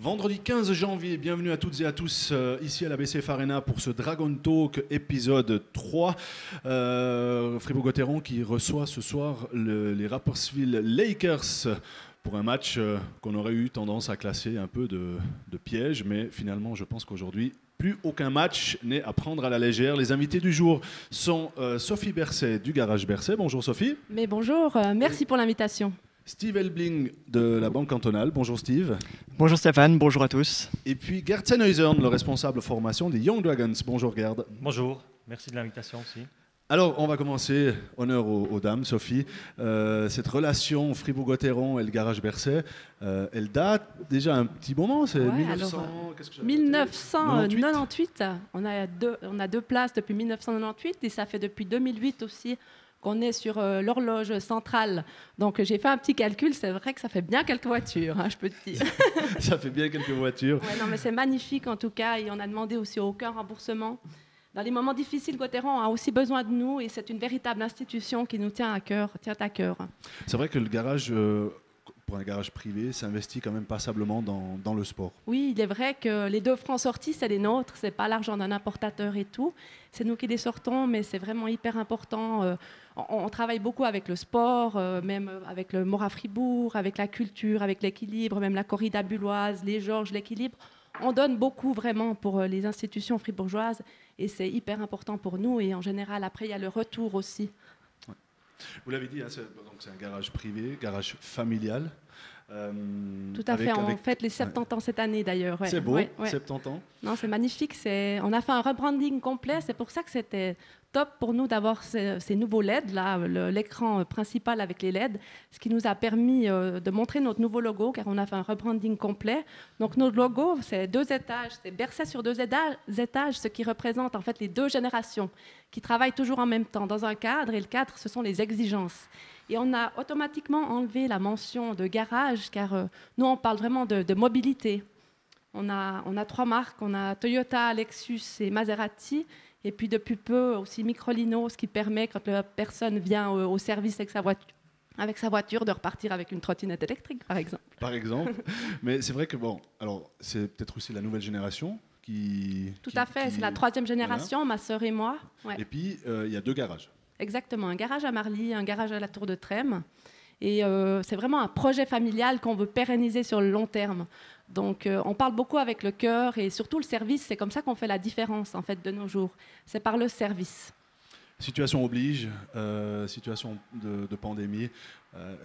Vendredi 15 janvier, bienvenue à toutes et à tous ici à la BCF Arena pour ce Dragon Talk épisode 3. Fribourg-Gotteron qui reçoit ce soir les Rapperswil Lakers pour un match qu'on aurait eu tendance à classer un peu de piège, mais finalement je pense qu'aujourd'hui plus aucun match n'est à prendre à la légère. Les invités du jour sont Sophie Berset du Garage Berset. Bonjour Sophie. Mais bonjour, merci pour l'invitation. Steve Elbling de la Banque Cantonale. Bonjour Steve. Bonjour Stéphane, bonjour à tous. Et puis Gerd Sennhuysen, le responsable formation des Young Dragons. Bonjour Gerd. Bonjour, merci de l'invitation aussi. Alors, on va commencer, honneur aux dames, Sophie. Cette relation Fribourg-Gotteron et le Garage Berset, elle date déjà un petit moment, c'est 1998. On a deux places depuis 1998 et ça fait depuis 2008 aussi qu'on est sur l'horloge centrale. Donc j'ai fait un petit calcul, c'est vrai que ça fait bien quelques voitures, hein, je peux te dire. Ça fait bien quelques voitures. Ouais, non, mais c'est magnifique en tout cas, et on a demandé aussi aucun remboursement. Dans les moments difficiles, Gotteron a aussi besoin de nous, et c'est une véritable institution qui nous tient à cœur. C'est vrai que le garage, pour un garage privé, s'investit quand même passablement dans le sport. Oui, il est vrai que les 2 francs sortis, c'est les nôtres, c'est pas l'argent d'un importateur et tout. C'est nous qui les sortons, mais c'est vraiment hyper important. On travaille beaucoup avec le sport, même avec le Mora Fribourg, avec la culture, avec l'équilibre, même la corrida bulloise, les Georges, l'équilibre. On donne beaucoup vraiment pour les institutions fribourgeoises et c'est hyper important pour nous. Et en général, après, il y a le retour aussi. Ouais. Vous l'avez dit, hein, c'est un garage privé, garage familial. Tout à fait, on fête les 70 ans cette année d'ailleurs. Ouais. C'est beau, 70 ans. Non, c'est magnifique. On a fait un rebranding complet, c'est pour ça que c'était top pour nous d'avoir ces nouveaux LED, là, l'écran principal avec les LED, ce qui nous a permis de montrer notre nouveau logo, car on a fait un rebranding complet. Donc notre logo, c'est 2 étages, c'est bercé sur 2 étages, ce qui représente en fait les 2 générations qui travaillent toujours en même temps dans un cadre, et le cadre, ce sont les exigences. Et on a automatiquement enlevé la mention de garage, car nous, on parle vraiment de mobilité. On a 3 marques, on a Toyota, Lexus et Maserati, et puis depuis peu aussi Microlino, ce qui permet, quand la personne vient au service avec sa voiture, de repartir avec une trottinette électrique, par exemple. Par exemple. Mais c'est vrai que, bon, alors c'est peut-être aussi la nouvelle génération qui... Tout à fait, c'est la 3e génération, voilà. Ma sœur et moi. Ouais. Et puis, il y a 2 garages. Exactement, un garage à Marly, un garage à la Tour de Trême. Et c'est vraiment un projet familial qu'on veut pérenniser sur le long terme. Donc on parle beaucoup avec le cœur et surtout le service, c'est comme ça qu'on fait la différence en fait de nos jours. C'est par le service. Situation oblige, situation de pandémie.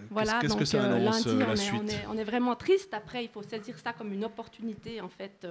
Voilà, qu'est-ce donc, que ça annonce lundi, la suite? On est vraiment triste. Après, il faut saisir ça comme une opportunité en fait,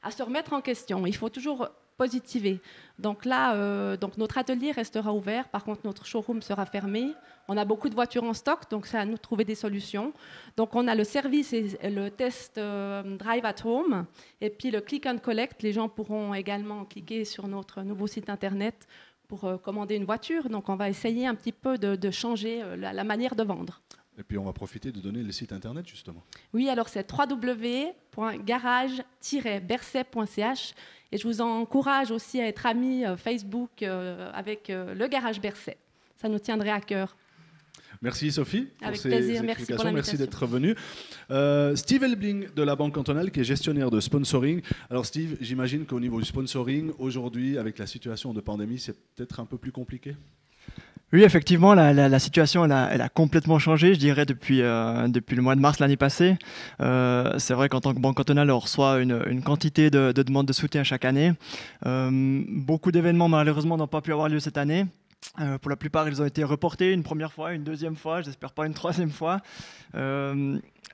à se remettre en question. Il faut toujours positiver. Donc là, notre atelier restera ouvert. Par contre, notre showroom sera fermé. On a beaucoup de voitures en stock, donc c'est à nous de trouver des solutions. Donc on a le service et le test Drive at Home, et puis le Click and Collect. Les gens pourront également cliquer sur notre nouveau site internet pour commander une voiture. Donc on va essayer un petit peu de changer la manière de vendre. Et puis on va profiter de donner le site internet justement. Oui, alors c'est www.garage-berset.ch. Et je vous encourage aussi à être amis Facebook avec le Garage Berset. Ça nous tiendrait à cœur. Merci Sophie pour avec ces plaisir. explications. Merci d'être venu. Steve Elbling de la Banque Cantonale qui est gestionnaire de sponsoring. Alors Steve, j'imagine qu'au niveau du sponsoring, aujourd'hui, avec la situation de pandémie, c'est peut-être un peu plus compliqué? Oui, effectivement, la situation, elle a complètement changé, je dirais, depuis le mois de mars l'année passée. C'est vrai qu'en tant que banque cantonale, on reçoit une quantité de demandes de soutien chaque année. Beaucoup d'événements, malheureusement, n'ont pas pu avoir lieu cette année. Pour la plupart, ils ont été reportés une première fois, une deuxième fois, j'espère pas une troisième fois.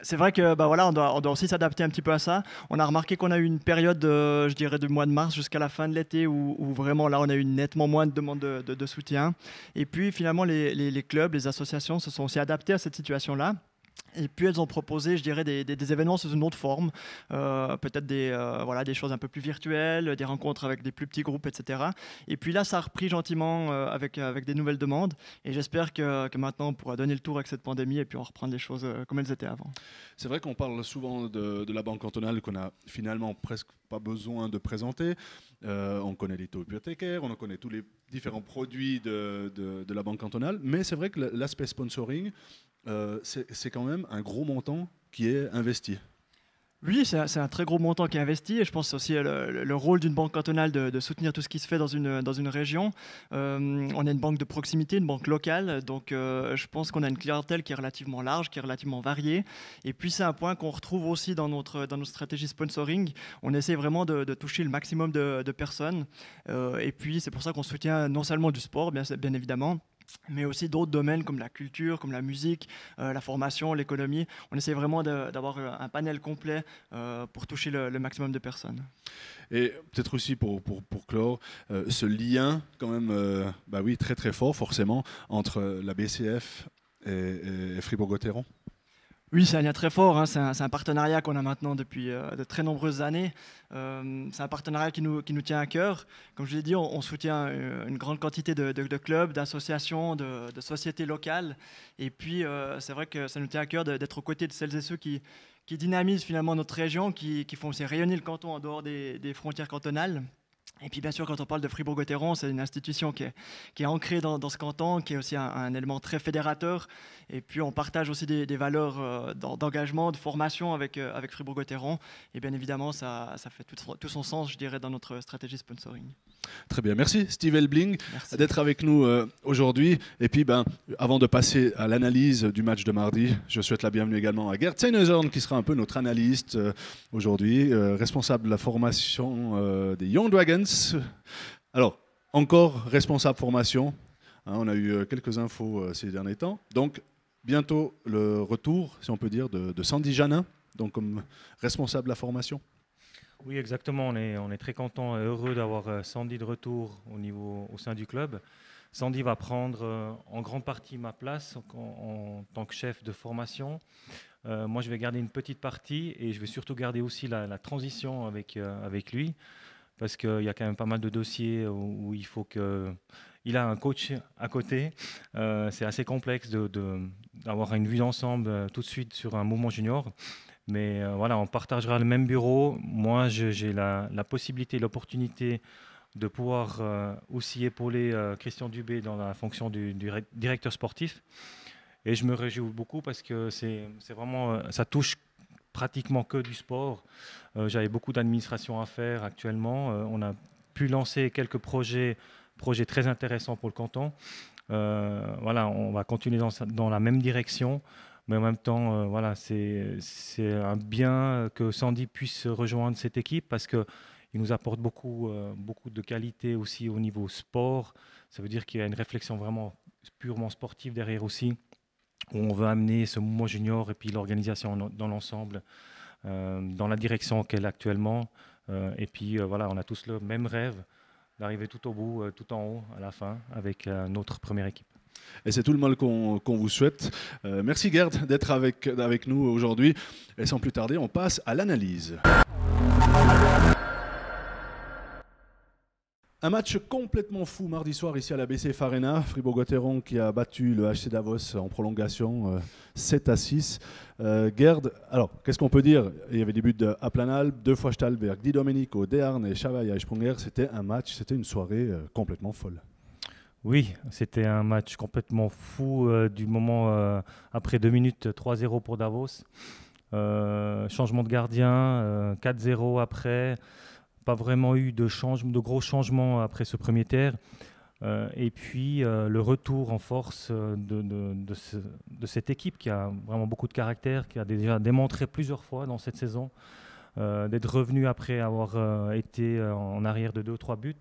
C'est vrai que voilà, on doit aussi s'adapter un petit peu à ça. On a remarqué qu'on a eu une période, je dirais, du mois de mars jusqu'à la fin de l'été où vraiment là, on a eu nettement moins de demandes de soutien. Et puis finalement, les clubs, les associations se sont aussi adaptés à cette situation-là. Et puis elles ont proposé, je dirais, des événements sous une autre forme, peut-être des choses un peu plus virtuelles, des rencontres avec des plus petits groupes, etc. Et puis là, ça a repris gentiment avec des nouvelles demandes. Et j'espère que maintenant, on pourra donner le tour avec cette pandémie et puis on reprendre les choses comme elles étaient avant. C'est vrai qu'on parle souvent de la Banque Cantonale qu'on a finalement presque pas besoin de présenter. On connaît les taux hypothécaires, on connaît tous les différents produits de la Banque Cantonale. Mais c'est vrai que l'aspect sponsoring, c'est quand même un gros montant qui est investi. Oui, c'est un très gros montant qui est investi et je pense aussi le rôle d'une banque cantonale de soutenir tout ce qui se fait dans une région. On a une banque de proximité, une banque locale, donc je pense qu'on a une clientèle qui est relativement large, qui est relativement variée. Et puis c'est un point qu'on retrouve aussi dans notre stratégie sponsoring. On essaie vraiment de toucher le maximum de personnes. Et puis c'est pour ça qu'on soutient non seulement du sport, bien évidemment, mais aussi d'autres domaines comme la culture, comme la musique, la formation, l'économie. On essaie vraiment d'avoir un panel complet pour toucher le maximum de personnes. Et peut-être aussi pour clore, ce lien quand même, bah oui, très très fort forcément, entre la BCF et Fribourg-Gotteron. Oui, c'est un lien très fort, hein. C'est un partenariat qu'on a maintenant depuis de très nombreuses années. C'est un partenariat qui nous tient à cœur. Comme je l'ai dit, on soutient une grande quantité de clubs, d'associations, de sociétés locales. Et puis, c'est vrai que ça nous tient à cœur d'être aux côtés de celles et ceux qui dynamisent finalement notre région, qui font aussi rayonner le canton en dehors des frontières cantonales. Et puis bien sûr, quand on parle de Fribourg-Gotteron, c'est une institution qui est ancrée dans ce canton, qui est aussi un élément très fédérateur. Et puis on partage aussi des valeurs d'engagement, de formation avec Fribourg-Gotteron. Et bien évidemment, ça fait tout son sens, je dirais, dans notre stratégie sponsoring. Très bien, merci Steve Elbling d'être avec nous aujourd'hui. Et puis, avant de passer à l'analyse du match de mardi, je souhaite la bienvenue également à Gerd Seinhausen, qui sera un peu notre analyste aujourd'hui, responsable de la formation des Young Dragons. Alors, encore responsable formation. Hein, on a eu quelques infos ces derniers temps. Donc, bientôt le retour, si on peut dire, de Sandy Janin, donc comme responsable de la formation. Oui, exactement. On est très content et heureux d'avoir Sandy de retour au sein du club. Sandy va prendre en grande partie ma place en tant que chef de formation. Moi, je vais garder une petite partie et je vais surtout garder aussi la transition avec lui, parce qu'il y a quand même pas mal de dossiers où il faut il a un coach à côté. C'est assez complexe d'avoir une vue d'ensemble tout de suite sur un mouvement junior. Mais voilà, on partagera le même bureau. Moi, j'ai la possibilité, l'opportunité de pouvoir aussi épauler Christian Dubé dans la fonction du directeur sportif. Et je me réjouis beaucoup parce que c'est vraiment, ça touche pratiquement que du sport. J'avais beaucoup d'administration à faire actuellement. On a pu lancer quelques projets très intéressants pour le canton. Voilà, on va continuer dans la même direction. Mais en même temps, voilà, c'est un bien que Sandy puisse rejoindre cette équipe parce qu'il nous apporte beaucoup de qualité aussi au niveau sport. Ça veut dire qu'il y a une réflexion vraiment purement sportive derrière aussi, où on veut amener ce mouvement junior et puis l'organisation dans l'ensemble, dans la direction qu'elle a actuellement. Et puis voilà, on a tous le même rêve d'arriver tout au bout, tout en haut, à la fin, avec notre première équipe. Et c'est tout le mal qu'on vous souhaite. Merci Gerd d'être avec nous aujourd'hui. Et sans plus tarder, on passe à l'analyse. Un match complètement fou mardi soir ici à la BCF Arena. Fribourg-Gotteron qui a battu le HC Davos en prolongation 7-6. Gerd, alors qu'est-ce qu'on peut dire? Il y avait des buts de Aplanalp, 2 fois Stalberg, Di Domenico, Deharne et Chavaya et Sprunger. C'était un match, c'était une soirée complètement folle. Oui, c'était un match complètement fou du moment après 2 minutes, 3-0 pour Davos. Changement de gardien, 4-0 après. Pas vraiment eu de gros changements après ce premier tiers. Et puis le retour en force de cette équipe qui a vraiment beaucoup de caractère, qui a déjà démontré plusieurs fois dans cette saison d'être revenu après avoir été en arrière de 2 ou 3 buts.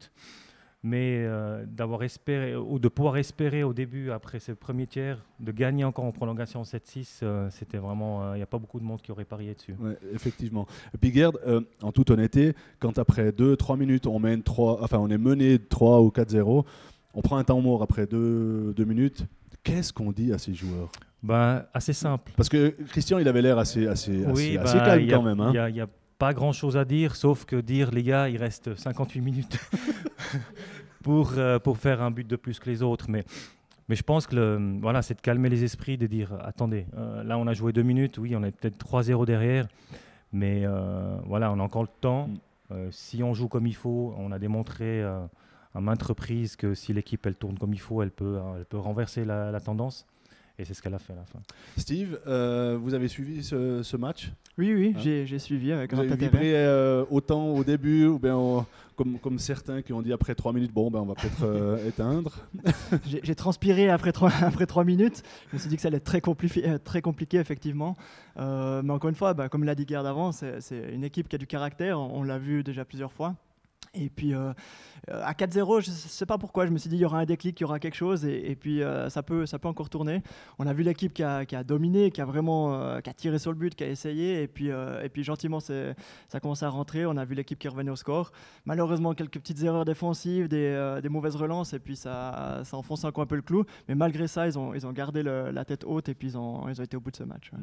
Mais d'avoir espéré, ou de pouvoir espérer au début, après ce premier tiers, de gagner encore en prolongation 7-6, c'était vraiment, il n'y a pas beaucoup de monde qui aurait parié dessus. Ouais, effectivement. Et puis Gerd, en toute honnêteté, quand après 2-3 minutes, on est mené 3 ou 4-0, on prend un temps mort après 2 minutes, qu'est-ce qu'on dit à ces joueurs? Assez simple. Parce que Christian, il avait l'air assez calme quand même. Il y a pas grand-chose à dire, sauf que dire, les gars, il reste 58 minutes pour faire un but de plus que les autres. Mais je pense que voilà, c'est de calmer les esprits, de dire, attendez, là on a joué 2 minutes, oui, on est peut-être 3-0 derrière, mais voilà, on a encore le temps. Si on joue comme il faut, on a démontré à maintes reprises que si l'équipe elle tourne comme il faut, elle peut renverser la tendance. Et c'est ce qu'elle a fait à la fin. Steve, vous avez suivi ce match? Oui, Hein? j'ai suivi avec Vous grand avez intérêt. vibré autant au début, ou bien comme certains qui ont dit après 3 minutes, bon, ben, on va peut-être éteindre. J'ai transpiré après 3 minutes. Je me suis dit que ça allait être très compliqué effectivement. Mais encore une fois, comme l'a dit Gerd avant, c'est une équipe qui a du caractère. On l'a vu déjà plusieurs fois. Et puis à 4-0, je ne sais pas pourquoi, je me suis dit il y aura un déclic, il y aura quelque chose, et puis ça peut encore tourner. On a vu l'équipe qui a dominé, qui a tiré sur le but, qui a essayé, et puis gentiment ça a commencé à rentrer. On a vu l'équipe qui revenait au score. Malheureusement, quelques petites erreurs défensives, des mauvaises relances, et puis ça enfonce encore un peu le clou. Mais malgré ça, ils ont gardé la tête haute, et puis ils ont été au bout de ce match. Ouais.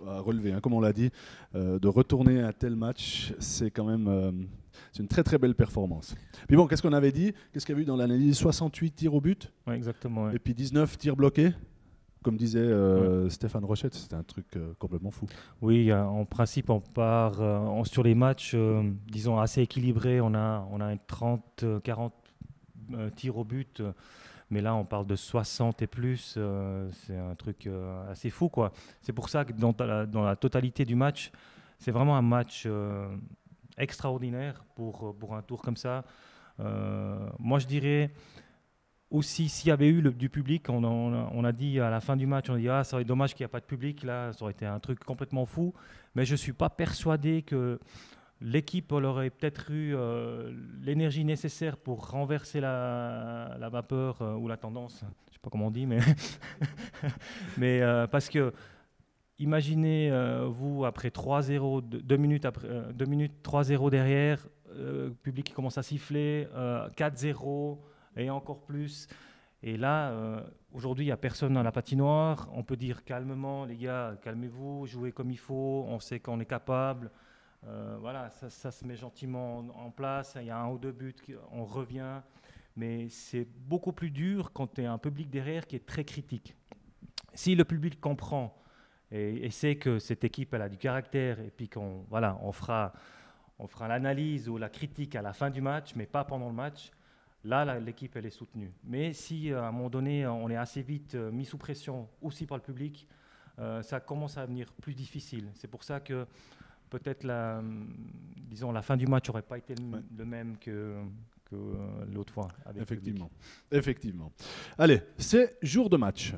À relever, hein, comme on l'a dit, de retourner à un tel match, c'est quand même c'est une très très belle performance. Puis bon, qu'est-ce qu'on avait dit? Qu'est-ce qu'il y a eu dans l'analyse? 68 tirs au but, Ouais, exactement. Ouais. et puis 19 tirs bloqués, comme disait Stéphane Rochette. C'était un truc complètement fou. Oui, en principe, on part sur les matchs, disons, assez équilibrés. On a 30-40 tirs au but. Mais là, on parle de 60 et plus. C'est un truc assez fou, quoi. C'est pour ça que dans la totalité du match, c'est vraiment un match extraordinaire pour un tour comme ça. Moi, je dirais aussi, s'il y avait eu du public, on a dit à la fin du match, on a dit ça serait dommage qu'il n'y ait pas de public. Là, ça aurait été un truc complètement fou. Mais je ne suis pas persuadé que l'équipe aurait peut-être eu l'énergie nécessaire pour renverser la vapeur ou la tendance. Je ne sais pas comment on dit, mais parce que imaginez, vous, après 3-0, 2 minutes, 3-0 derrière, public qui commence à siffler, 4-0 et encore plus. Et là, aujourd'hui, il n'y a personne dans la patinoire. On peut dire calmement, les gars, calmez-vous, jouez comme il faut, on sait qu'on est capable. Voilà, ça se met gentiment en place. Il y a 1 ou 2 buts, on revient. Mais c'est beaucoup plus dur quand tu as un public derrière qui est très critique. Si le public comprend et sait que cette équipe elle a du caractère et puis qu'on fera l'analyse ou la critique à la fin du match, mais pas pendant le match, là l'équipe elle est soutenue. Mais si à un moment donné on est assez vite mis sous pression aussi par le public, ça commence à devenir plus difficile. C'est pour ça que peut-être la fin du match n'aurait pas été le même que l'autre fois. Avec Effectivement. Allez, c'est jour de match.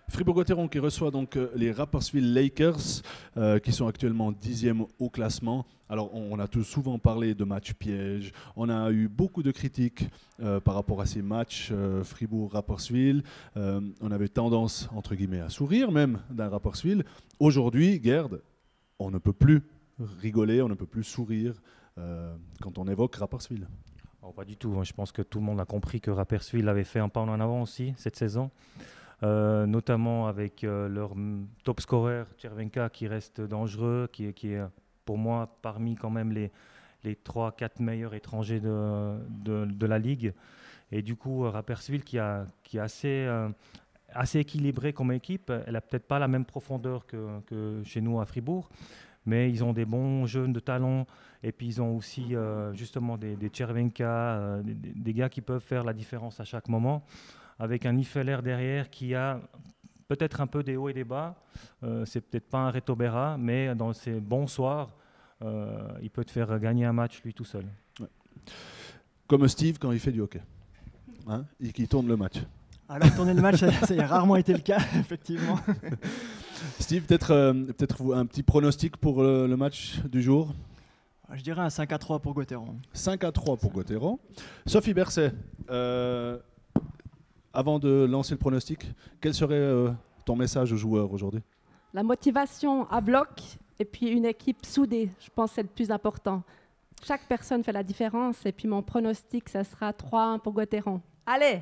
Fribourg-Gotteron qui reçoit donc les Rapperswil Lakers qui sont actuellement 10e au classement. Alors on a souvent parlé de matchs pièges, on a eu beaucoup de critiques par rapport à ces matchs Fribourg-Rapperswil. On avait tendance entre guillemets à sourire même d'un Rapperswil. Aujourd'hui, Gerd, on ne peut plus rigoler, on ne peut plus sourire quand on évoque Rapperswil. Oh, pas du tout, je pense que tout le monde a compris que Rapperswil avait fait un pas en avant aussi cette saison. Notamment avec leur top scorer Červenka qui reste dangereux, qui est pour moi parmi quand même les 3-4 meilleurs étrangers de la ligue. Et du coup, Rapperswil qui est assez équilibré comme équipe, elle n'a peut-être pas la même profondeur que chez nous à Fribourg, mais ils ont des bons jeunes de talent et puis ils ont aussi justement des Červenka, des gars qui peuvent faire la différence à chaque moment, avec un Ifeler derrière qui a peut-être un peu des hauts et des bas. C'est peut-être pas un Reto Berra, mais dans ses bons soirs, il peut te faire gagner un match lui tout seul. Ouais. Comme Steve quand il fait du hockey, hein, et qui tourne le match. Alors tourner le match, ça a rarement été le cas, effectivement. Steve, peut-être un petit pronostic pour le match du jour? Je dirais un 5-3 pour Gotteron. 5-3 pour Gotteron. Sophie Berset, avant de lancer le pronostic, quel serait ton message aux joueurs aujourd'hui? La motivation à bloc et puis une équipe soudée, je pense que c'est le plus important. Chaque personne fait la différence et puis mon pronostic, ça sera 3-1 pour Gotteron. Allez!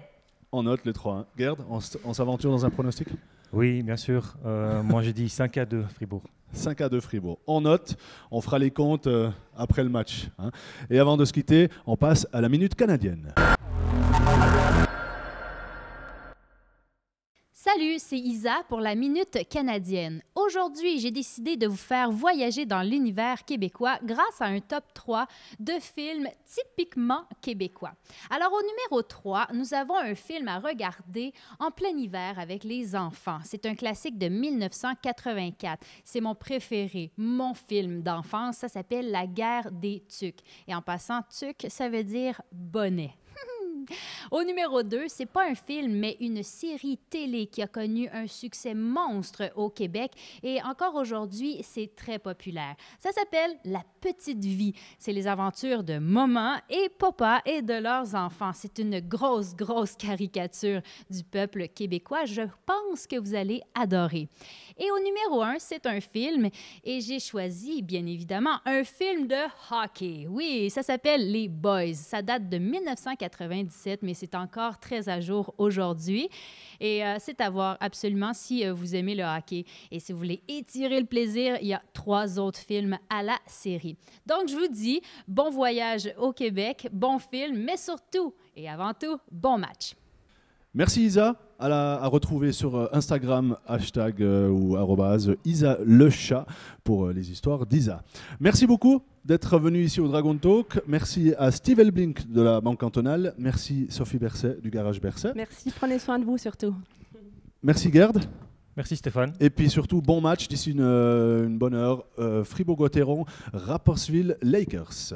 On note les 3-1. Gerd, on s'aventure dans un pronostic? Oui, bien sûr. Moi, j'ai dit 5-2 Fribourg. 5-2 Fribourg. On note, on fera les comptes après le match. Hein. Et avant de se quitter, on passe à la minute canadienne. Salut, c'est Isa pour la Minute canadienne. Aujourd'hui, j'ai décidé de vous faire voyager dans l'univers québécois grâce à un top 3 de films typiquement québécois. Alors, au numéro 3, nous avons un film à regarder en plein hiver avec les enfants. C'est un classique de 1984. C'est mon préféré, mon film d'enfance. Ça s'appelle La guerre des tucs. Et en passant, tuc, ça veut dire bonnet. Au numéro 2, c'est pas un film, mais une série télé qui a connu un succès monstre au Québec et encore aujourd'hui, c'est très populaire. Ça s'appelle La Petite Vie. C'est les aventures de maman et papa et de leurs enfants. C'est une grosse caricature du peuple québécois. Je pense que vous allez adorer. Et au numéro 1, c'est un film et j'ai choisi, bien évidemment, un film de hockey. Oui, ça s'appelle Les Boys. Ça date de 1997, mais c'est encore très à jour aujourd'hui. Et c'est à voir absolument si vous aimez le hockey. Et si vous voulez étirer le plaisir, il y a 3 autres films à la série. Donc, je vous dis, bon voyage au Québec, bon film, mais surtout et avant tout, bon match. Merci Isa, à retrouver sur Instagram, hashtag ou arrobase Isa le chat pour les histoires d'Isa. Merci beaucoup d'être venu ici au Dragon Talk. Merci à Steve Elblink de la Banque Cantonale. Merci Sophie Berset du Garage Berset. Merci, prenez soin de vous surtout. Merci Gerd. Merci Stéphane. Et puis surtout, bon match d'ici une bonne heure. Fribourg-Gotteron, Rapperswil Lakers.